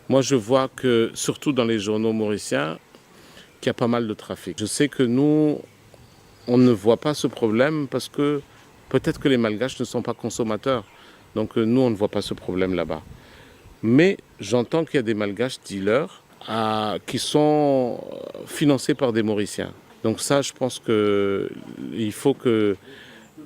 Moi, je vois que, surtout dans les journaux mauriciens, qu'il y a pas mal de trafic. Je sais que nous, on ne voit pas ce problème parce que peut-être que les Malgaches ne sont pas consommateurs. Donc nous, on ne voit pas ce problème là-bas. Mais j'entends qu'il y a des Malgaches dealers qui sont financés par des Mauriciens. Donc ça, je pense qu'il faut que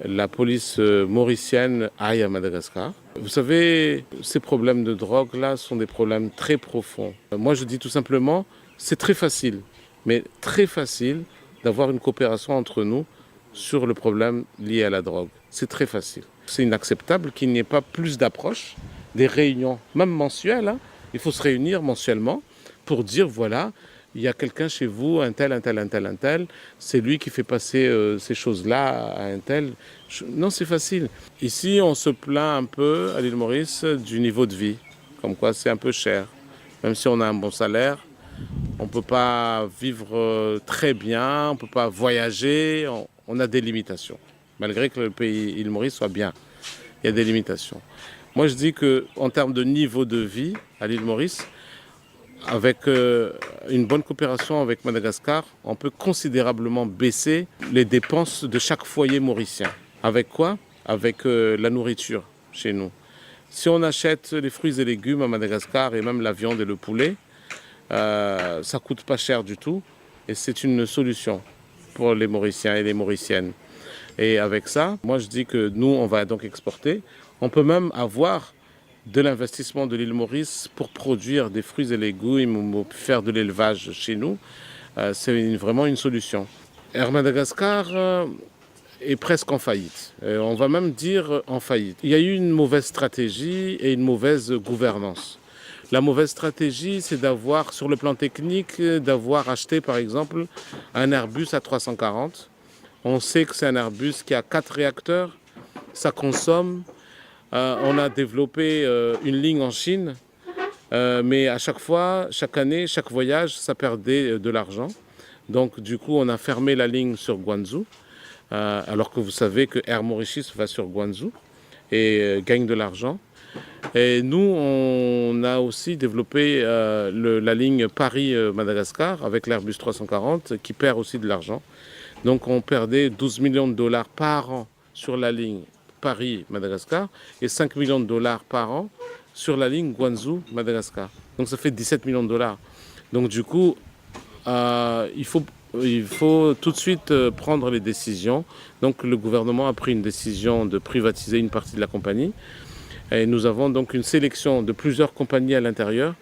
la police mauricienne aille à Madagascar. Vous savez, ces problèmes de drogue-là sont des problèmes très profonds. Moi, je dis tout simplement, c'est très facile, mais très facile d'avoir une coopération entre nous sur le problème lié à la drogue. C'est très facile. C'est inacceptable qu'il n'y ait pas plus d'approches, des réunions, même mensuelles. Hein. Il faut se réunir mensuellement pour dire, voilà, il y a quelqu'un chez vous, un tel, un tel, un tel, un tel, c'est lui qui fait passer ces choses-là à un tel. Non, c'est facile. Ici, on se plaint un peu, à l'île Maurice, du niveau de vie, comme quoi c'est un peu cher. Même si on a un bon salaire, on ne peut pas vivre très bien, on ne peut pas voyager, on a des limitations. Malgré que le pays île Maurice soit bien, il y a des limitations. Moi, je dis qu'en termes de niveau de vie à l'île Maurice, avec une bonne coopération avec Madagascar, on peut considérablement baisser les dépenses de chaque foyer mauricien. Avec quoi? Avec la nourriture chez nous. Si on achète les fruits et légumes à Madagascar et même la viande et le poulet, ça ne coûte pas cher du tout et c'est une solution pour les Mauriciens et les Mauriciennes. Et avec ça, moi je dis que nous, on va donc exporter. On peut même avoir de l'investissement de l'île Maurice pour produire des fruits et légumes ou faire de l'élevage chez nous. C'est vraiment une solution. Air Madagascar est presque en faillite. On va même dire en faillite. Il y a eu une mauvaise stratégie et une mauvaise gouvernance. La mauvaise stratégie, c'est d'avoir, sur le plan technique, d'avoir acheté par exemple un Airbus A340. On sait que c'est un Airbus qui a 4 réacteurs, ça consomme. On a développé une ligne en Chine, mais à chaque fois, chaque année, chaque voyage, ça perdait de l'argent. Donc du coup, on a fermé la ligne sur Guangzhou, alors que vous savez que Air Mauritius va sur Guangzhou et gagne de l'argent. Et nous, on a aussi développé la ligne Paris-Madagascar avec l'Airbus 340 qui perd aussi de l'argent. Donc on perdait 12 millions de dollars par an sur la ligne Paris-Madagascar et 5 millions de dollars par an sur la ligne Guangzhou-Madagascar. Donc ça fait 17 millions de dollars. Donc du coup, il faut tout de suite prendre les décisions. Donc le gouvernement a pris une décision de privatiser une partie de la compagnie. Et nous avons donc une sélection de plusieurs compagnies à l'intérieur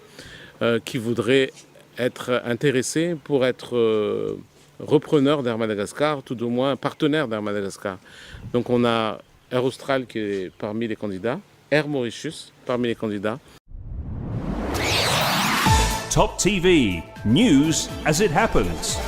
qui voudraient être intéressées pour être repreneurs d'Air Madagascar, tout au moins partenaires d'Air Madagascar. Donc on a Air Austral qui est parmi les candidats, Air Mauritius parmi les candidats. Top TV, news as it happens.